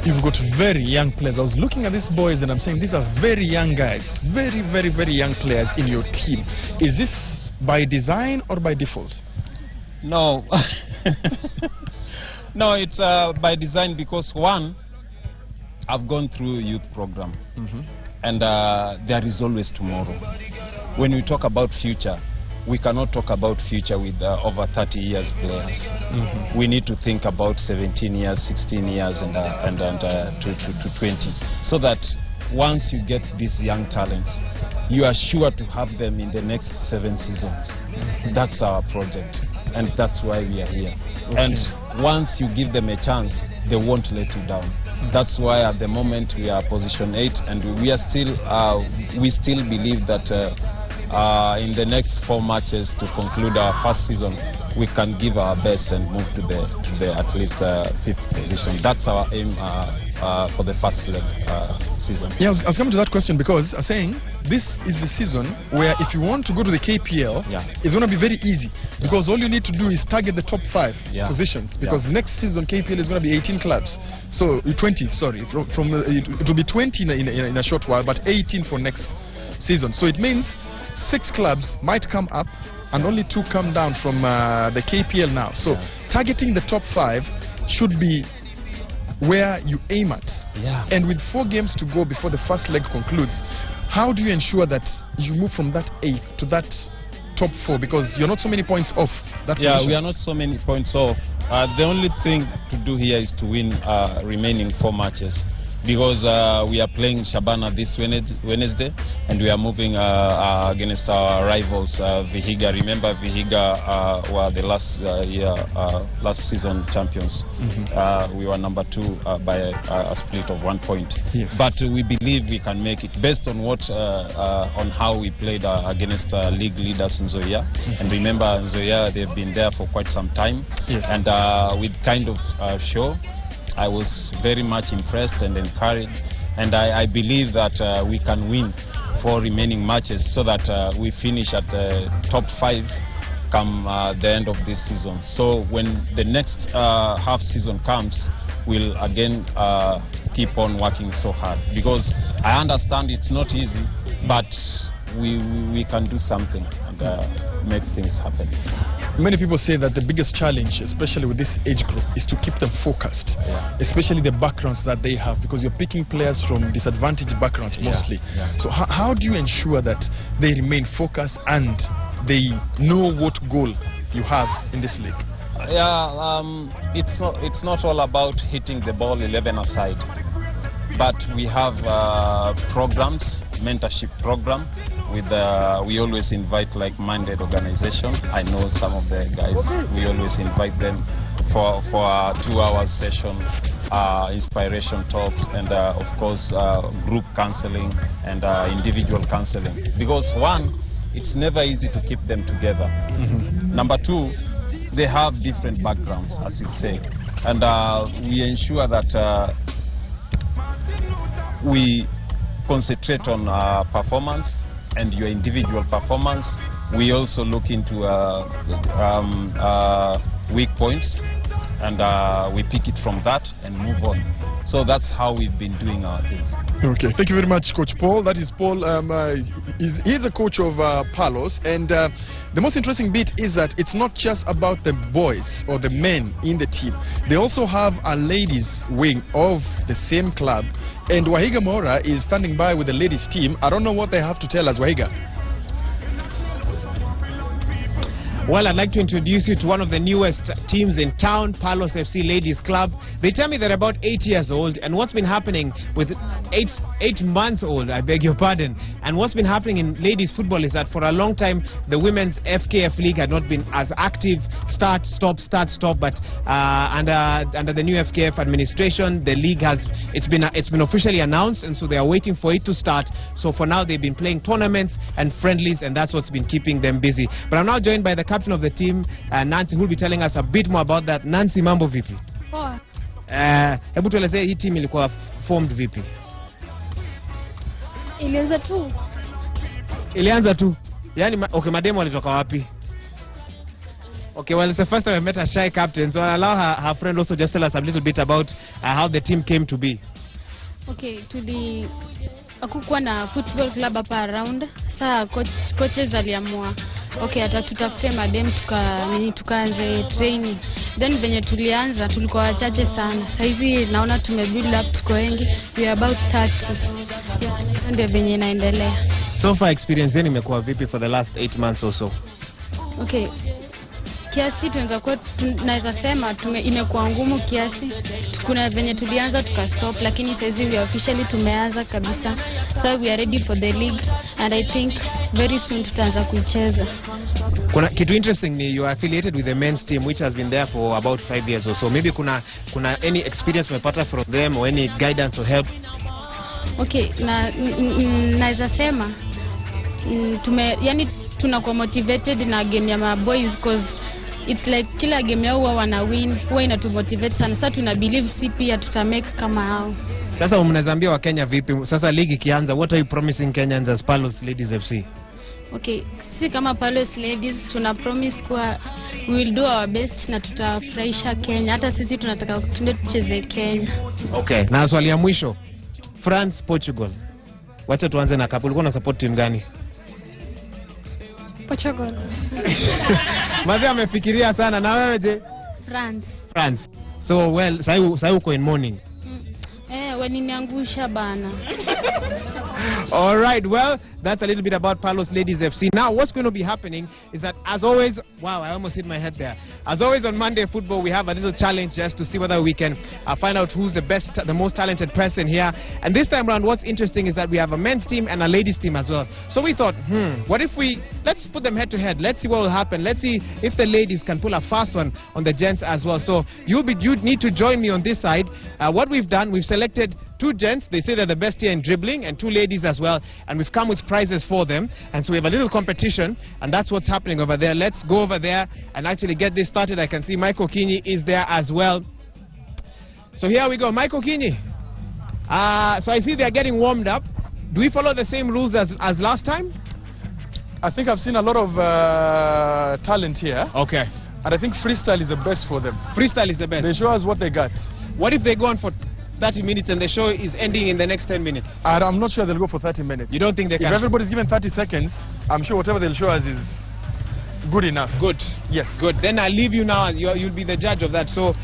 You've got very young players. I was looking at these boys and I'm saying these are very young guys, very, very, very young players in your team. Is this by design or by default? No. No, it's by design because one, I've gone through youth program, and there is always tomorrow. When we talk about future, we cannot talk about future with over 30 years players. We need to think about 17 years, 16 years, and to 20, so that once you get these young talents, you are sure to have them in the next 7 seasons. That's our project, and that's why we are here. And once you give them a chance, they won't let you down. That's why at the moment we are position 8, and we are still we still believe that in the next 4 matches to conclude our first season, we can give our best and move to the at least 5th position. That's our aim for the first leg season. Yeah, I was coming to that question because I'm saying this is the season where if you want to go to the KPL, it's going to be very easy because all you need to do is target the top 5 positions, because next season KPL is going to be 18 clubs. So 20, sorry, it will be 20 in a short while, but 18 for next season. So it means 6 clubs might come up and only 2 come down from the KPL now. So targeting the top 5 should be where you aim at. And with 4 games to go before the first leg concludes, how do you ensure that you move from that 8th to that top 4? Because you're not so many points off that position. We are not so many points off. The only thing to do here is to win remaining 4 matches. Because we are playing Shabana this Wednesday, and we are moving against our rivals, Vihiga. Remember, Vihiga were the last season champions. We were number 2 by a split of 1 point. But we believe we can make it based on what on how we played against league leaders in Zoya. And remember, Zoya, they've been there for quite some time, and with kind of show. I was very much impressed and encouraged, and I believe that we can win 4 remaining matches so that we finish at the top 5 come the end of this season. So when the next half season comes, we'll again keep on working so hard, because I understand it's not easy, but we can do something and make things happen. Many people say that the biggest challenge, especially with this age group, is to keep them focused, especially the backgrounds that they have, because you're picking players from disadvantaged backgrounds mostly. So how do you ensure that they remain focused and they know what goal you have in this league? It's not all about hitting the ball 11 aside, but we have programs, mentorship program. We always invite like-minded organization. I know some of the guys. We always invite them for a 2-hour session, inspiration talks, and of course group counseling and individual counseling. Because one, it's never easy to keep them together. Number 2, they have different backgrounds, as you say, and we ensure that we concentrate on performance and your individual performance. We also look into weak points, and we pick it from that and move on. So that's how we've been doing our things. Okay, thank you very much, Coach Paul. That is Paul. He's the coach of Palos, and the most interesting bit is that it's not just about the boys or the men in the team. They also have a ladies wing of the same club, and Wahiga Mora is standing by with the ladies team. I don't know what they have to tell us, Wahiga. Well, I'd like to introduce you to one of the newest teams in town, Palos FC Ladies Club. They tell me they're about 8 years old, and what's been happening with 8 months old, I beg your pardon, and what's been happening in ladies football is that for a long time the women's FKF league had not been as active, start, stop, but under the new FKF administration, the league it's been officially announced, and so they are waiting for it to start. So for now they've been playing tournaments and friendlies, and that's what's been keeping them busy. But I'm now joined by the captain of the team, Nancy, who will be telling us a bit more about that. Nancy, mambo vipi? Poa. Hebu tuelezee hii team ilikuwa formed vipi? Ilianza tu. Yaani okay, mademo walitoka wapi? Okay, well, it's the first time I met a shy captain, so I'll allow her friend also just tell us a little bit about how the team came to be. Okay, hakukuwa na football club hapa around. Saa coaches aliamua okay, atatutafute madem tukaanze training. Then venye tulianza tulikuwa wachache sana. Sasa hivi naona tumebuild up, tuko wengi. We are about 30. Ndio venye inaendelea. So far experience yenu imekuwa vipi for the last 8 months or so? Okay. Kiasi tunaweza sema imekuwa ngumu kiasi. Kuna venye tulianza tukastop, lakini sasa hivi officially tumeanza kabisa. So we are ready for the league and I think very soon tutaanza kucheza. Kuna kitu interesting ni you are affiliated with the men's team which has been there for about 5 years or so. Maybe kuna any experience umepata from them or any guidance or help? Okay, naweza sema tunakuwa motivated na game ya boys because it's like kila game yao wana win, huwa inatumotivate sana. Sasa tuna believe si pia tutamake kama hao. Sasa mnazaambia wa Kenya vipi? Sasa ligi ikianza, what are you promising Kenyans as Palos Ladies FC? Okay, si kama Palos Ladies tuna promise kuwa we will do our best na tutafurahisha Kenya. Hata sisi tunataka tucheze Kenya. Okay, na swali ya mwisho. France Portugal. Wacha tuanze na Cup. Ulikuwa na support team gani? Portugal. Mazi amefikiria sana. Na wewe je? France. So well, sasa uko in morning. Waliniangusha bana. All right, well, that's a little bit about Palos Ladies FC. Now, what's going to be happening is that, as always, wow, I almost hit my head there. As always on Monday Football, we have a little challenge just to see whether we can find out who's the most talented person here. And this time around, what's interesting is that we have a men's team and a ladies team as well. So we thought, what if let's put them head to head. Let's see what will happen. Let's see if the ladies can pull a fast one on the gents as well. So you need to join me on this side. What we've done, we've selected 2 gents. They say they're the best here in dribbling, and 2 ladies as well, and we've come with prizes for them, and so we have a little competition, and that's what's happening over there. Let's go over there and actually get this started. I can see Michael Kinyi is there as well. So here we go. Michael Kinyi, so I see they're getting warmed up. Do we follow the same rules as last time? I think I've seen a lot of talent here. Okay. And I think freestyle is the best for them. Freestyle is the best. They show us what they got. What if they go on for 30 minutes and the show is ending in the next 10 minutes? I'm not sure they'll go for 30 minutes. You don't think they can? If everybody's given 30 seconds, I'm sure whatever they'll show us is good enough. Good. Yes. Good. Then I'll leave you now. You'll be the judge of that. So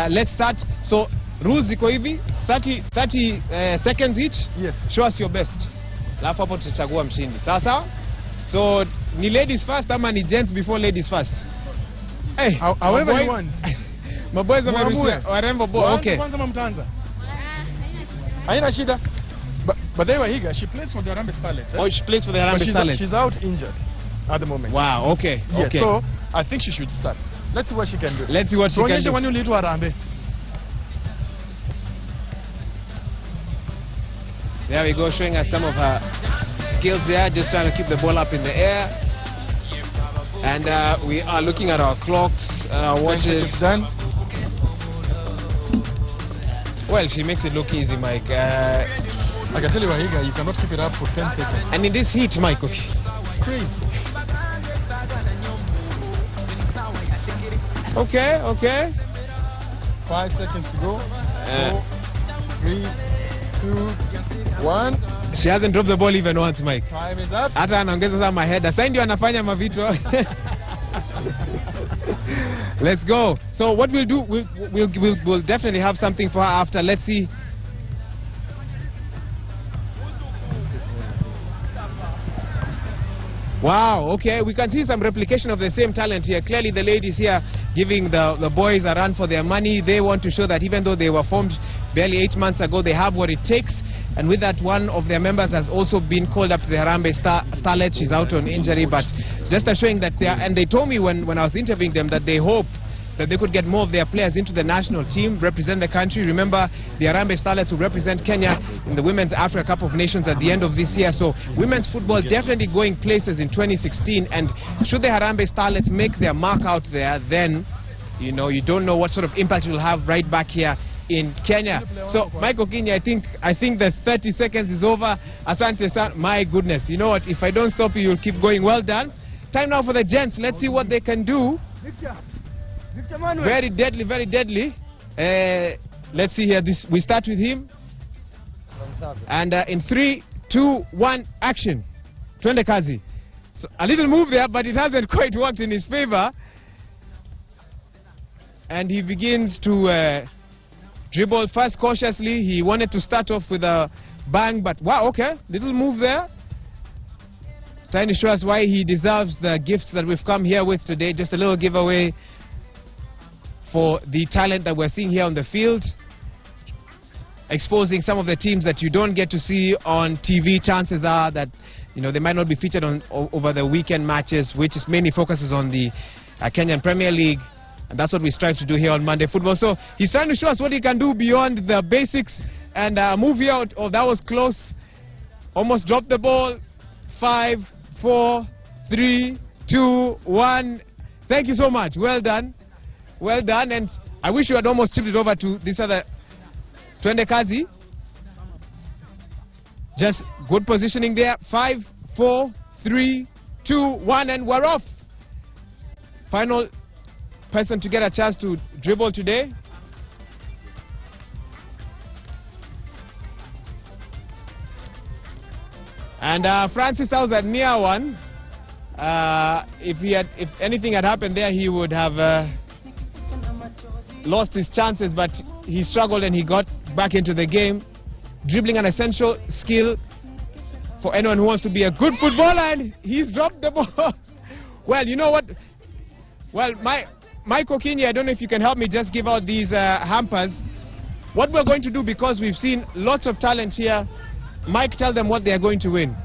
let's start. So rules ziko hivi, 30 seconds each. Yes. Show us your best. Alafu hapo tutachagua mshindi. Sawa sawa? So ni ladies first ama ni gents before ladies first? Hey, however you want. My boys are warembo boy. Okay. Kwanza mtaanza. Haina shida. But they were eager. She plays for the Harambee Starlets. Oh, she plays for the Harambee Starlets. She's out injured at the moment. Wow, okay. Yes, okay. So I think she should start. Let's see what she can do. Let's see what she can do. When you lead to Harambee. There we go, showing us some of her skills there, just trying to keep the ball up in the air. And we are looking at our clocks, watches. Done. Well, she makes it look easy, Mike. I can tell you, Wahiga, you cannot keep it up for 10 seconds. And in this heat, Mike, okay. Crazy. Okay. 5 seconds to go. 4, 3, 2, 1. She hasn't dropped the ball even once, Mike. Time is up. Hata anaongeza sana maheda. Sasa ndio anafanya mavito. Let's go. So what we'll do, we'll definitely have something for her after. Let's see. Wow, okay, we can see some replication of the same talent here. Clearly the ladies here giving the boys a run for their money. They want to show that even though they were formed barely 8 months ago, they have what it takes. And with that, one of their members has also been called up to the Harambee Starlet. She's out on injury, but just showing that they told me when I was interviewing them that they hope that they could get more of their players into the national team, represent the country. Remember, the Harambee Starlets will represent Kenya in the Women's Africa Cup of Nations at the end of this year. So women's football definitely going places in 2016. And should the Harambee Starlets make their mark out there, then, you know, you don't know what sort of impact it will have right back here in Kenya. So, Michael Kinyi, I think the 30 seconds is over. Asante san. My goodness. You know what? If I don't stop you, you'll keep going. Well done. Time now for the gents. Let's see what they can do. Very deadly, very deadly. Let's see here. We start with him. And in 3, 2, 1, action. Twende kazi. So a little move there, but it hasn't quite worked in his favor. And he begins to dribble first cautiously. He wanted to start off with a bang, but wow, okay, little move there. Trying to show us why he deserves the gifts that we've come here with today. Just a little giveaway for the talent that we're seeing here on the field. Exposing some of the teams that you don't get to see on TV. Chances are that, you know, they might not be featured on over the weekend matches, which is mainly focuses on the Kenyan Premier League. And that's what we strive to do here on Monday Football. So he's trying to show us what he can do beyond the basics. And movie out. Oh, that was close. Almost dropped the ball. 5, 4, 3, 2, 1. Thank you so much. Well done. Well done. And I wish you had almost tipped it over to this other Twende kazi. Just good positioning there. 5, 4, 3, 2, 1, and we're off. Final person to get a chance to dribble today. And Francis, that was a near one. If anything had happened there, he would have lost his chances, but he struggled and he got back into the game. Dribbling, an essential skill for anyone who wants to be a good footballer, and he's dropped the ball. Well, you know what? Well, Michael Kinyi, I don't know if you can help me just give out these hampers. What we're going to do, because we've seen lots of talent here, Mike, tell them what they are going to win.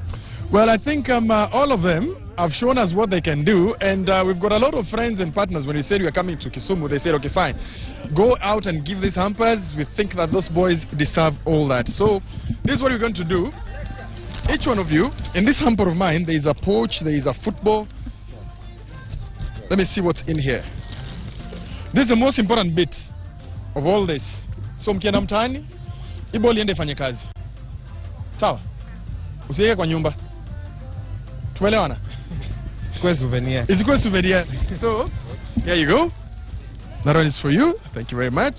Well, I think all of them have shown us what they can do, and we've got a lot of friends and partners. When we said we are coming to Kisumu, they said, okay, fine, go out and give these hampers. We think that those boys deserve all that. So this is what we're going to do. Each one of you, in this hamper of mine, there is a pouch, there is a football. Let me see what's in here. This is the most important bit of all this. So mkienda mtaani, hii ball iende ifanye kazi. Sawa? Usiweke kwa nyumba. Tumeelewana? It's a souvenir. It's a souvenir. So, here you go. That one is for you. Thank you very much.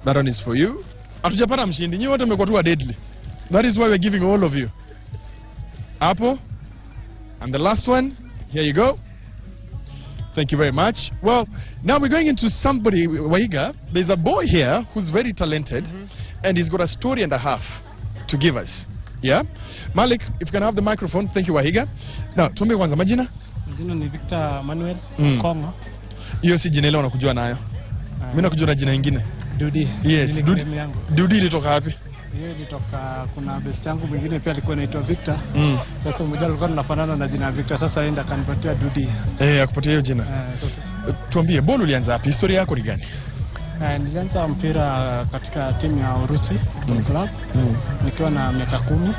That one is for you. Hatujapata mshindi. Nyinyi wote mmekuwa tu deadly. That is why we're giving all of you. Apple. And the last one. Here you go. Thank you very much. Well, now we're going into somebody, Waiga. There's a boy here who's very talented, and he's got a story and a half to give us. Yeah? Malik, if you can have the microphone. Thank you, Wahiga. Now, tuambie kwanza majina? Majina ni Victor Manuel Kongo. Hiyo si jina ile unakujua nayo. Mimi nakujua na jina lingine. Dudi. Yes, Dudi ilitoka wapi? Hiyo ilitoka, kuna best yangu mwingine pia alikuwa anaitwa Victor. Sasa mmoja alikuwa anafanana na jina Victor, sasa aenda kanipatia Dudi. Akupatia hiyo jina. Tuambie, bolo ulianza wapi? Historia yako ni gani? Nilianza mpira katika timu ya Urusi club nikiwa na miaka 10.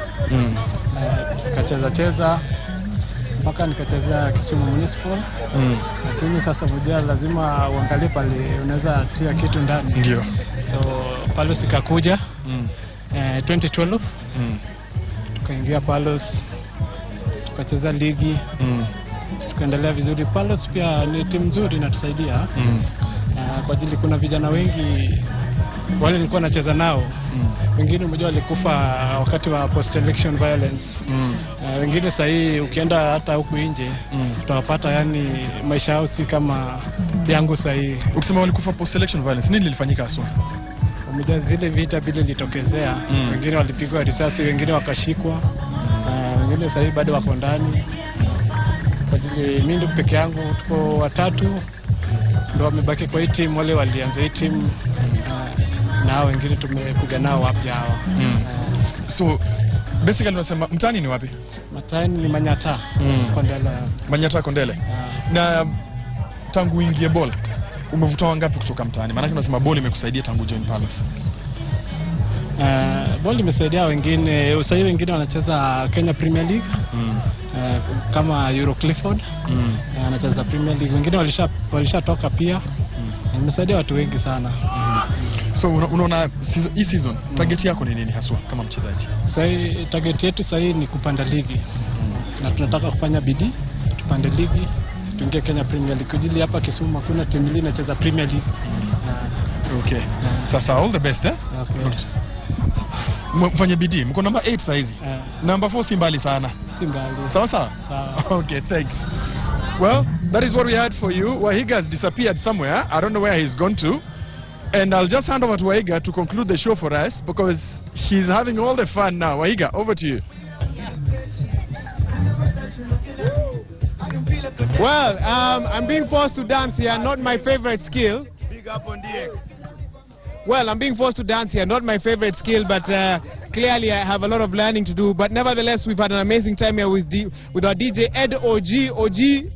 Nikacheza mpaka nikachezea Kisumu Municipal. Lakini sasa mmoja lazima uangalie pale unaweza tia kitu ndani. Ndio. So Palos ikakuja 2012. Tukaingia Palos, tukacheza ligi. Tukaendelea vizuri. Palos pia ni timu nzuri inatusaidia. Kwa ajili kuna vijana wengi wale nilikuwa nacheza nao. Wengine mmoja walikufa wakati wa post election violence. Wengine sasa hii ukienda hata huku nje utawapata, yani maisha yao si kama yangu sasa hii. Ukisema walikufa post election violence, nini lilifanyika haswa? Mmoja zile vita vile litokezea, wengine walipigwa risasi, wengine wakashikwa. Wengine sasa hii bado wako ndani. Kwa ajili mimi ndio peke yangu, tuko watatu ndio wamebaki kwa hii timu. Wale walianza hii timu na wengine tumepiga nao wapi hawa. So basically unasema mtani ni wapi? Mtani ni Manyata Kondele. Manyata Kondele. Na tangu uingie ball umevuta wangapi kutoka mtani? Maana unasema ball imekusaidia tangu join Palos. Ball imesaidia wengine, usai wengine wanacheza Kenya Premier League. Kama Euro Clifford anacheza Premier League, wengine walishatoka pia. Imesaidia watu wengi sana. So unaona hii season target yako ni nini haswa kama mchezaji? Sasa target yetu sasa ni kupanda ligi. Na tunataka kufanya bidii tupande ligi tuingie Kenya Premier League. Kujili hapa Kisumu hakuna timu nyingine inacheza Premier League. Okay. Sasa all the best, eh? Okay. Mfanye bidii. Mko number 8 saizi. Number 4 si mbali sana. Si mbali. Sawa sawa? Okay, thanks. Well, that is what we had for you. Wahiga has disappeared somewhere. I don't know where he's gone to. And I'll just hand over to Wahiga to conclude the show for us because he's having all the fun now. Wahiga, over to you. Well, I'm being forced to dance here, not my favorite skill. Big up on DX. Well, I'm being forced to dance here, not my favorite skill, but clearly I have a lot of learning to do. But nevertheless, we've had an amazing time here with our DJ Ed OG.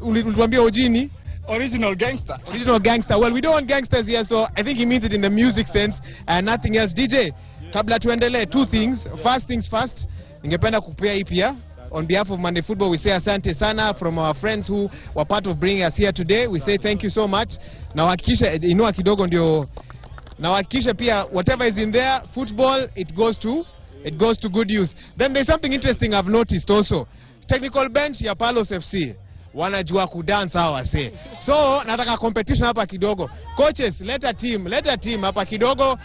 Ulituambia OG ni? Original gangster. Original gangster. Well, we don't want gangsters here, so I think he means it in the music sense and nothing else. DJ, kabla tuendelee, two things. First things first, ningependa kupea hii pia. On behalf of Monday Football, we say asante sana from our friends who were part of bringing us here today. We say thank you so much. Na hakikisha inua kidogo ndio. Na hakikisha pia whatever is in there, football, it goes to good use. Then there's something interesting I've noticed also. Technical bench ya Palos FC. Wanajua kudance hawa say. So, nataka competition hapa kidogo. Coaches, let a team hapa kidogo.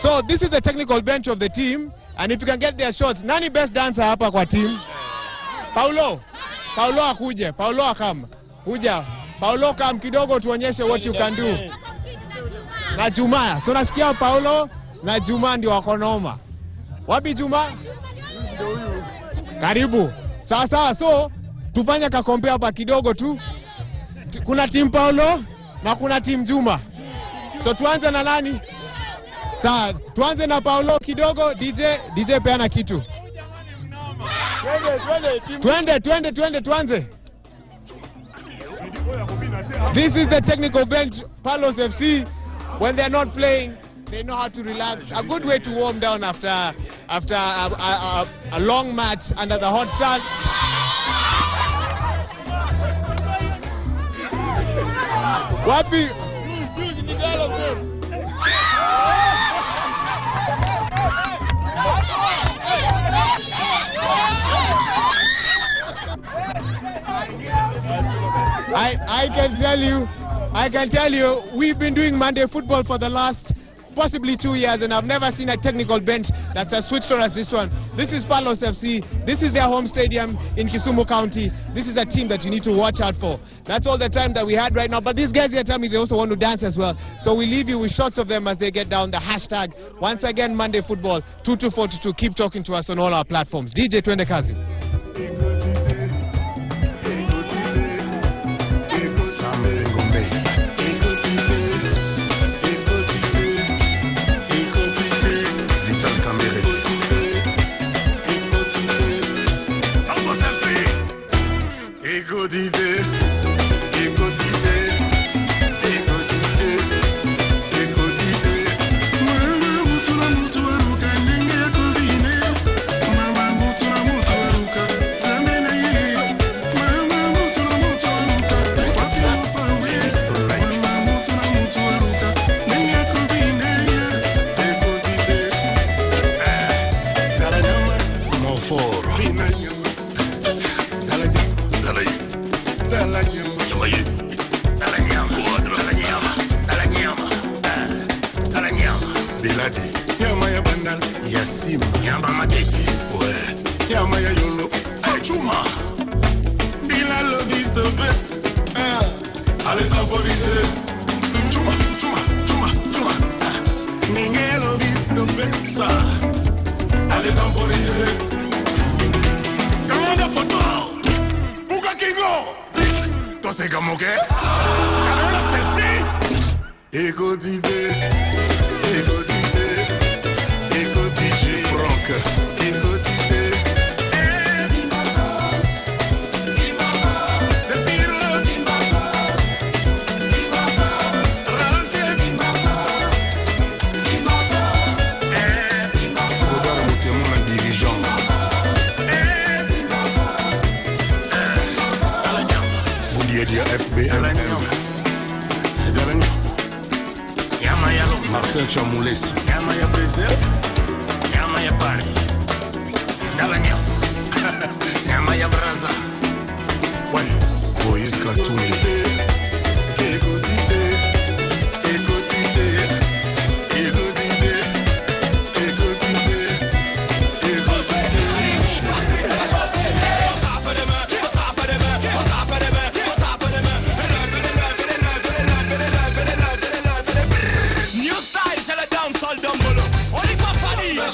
So, this is the technical bench of the team. And if you can get their shots, nani best dancer hapa kwa team? Paulo akuje. Paulo akam. Kuja. Paulo kam kidogo tuonyeshe what you can do. Na Juma. So nasikia Paulo na Juma ndio wako noma. Wapi Juma? Karibu. Sawa. So tufanye ka compare hapa kidogo tu. Kuna team Paulo na kuna team Juma. So tuanze na nani? Sawa, tuanze na Paulo kidogo. DJ peana kitu. Twende tuanze. This is the technical bench, Palos FC. When they're not playing, they know how to relax. A good way to warm down after a long match under the hot sun. Wapi? I can tell you, we've been doing Monday Football for the last possibly 2 years, and I've never seen a technical bench that's as switched on as this one. This is Palos FC. This is their home stadium in Kisumu County. This is a team that you need to watch out for. That's all the time that we had right now. But these guys here tell me they also want to dance as well. So we leave you with shots of them as they get down the hashtag. Once again, Monday Football 2242. Keep talking to us on all our platforms. DJ Twende Kazi.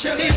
chérie.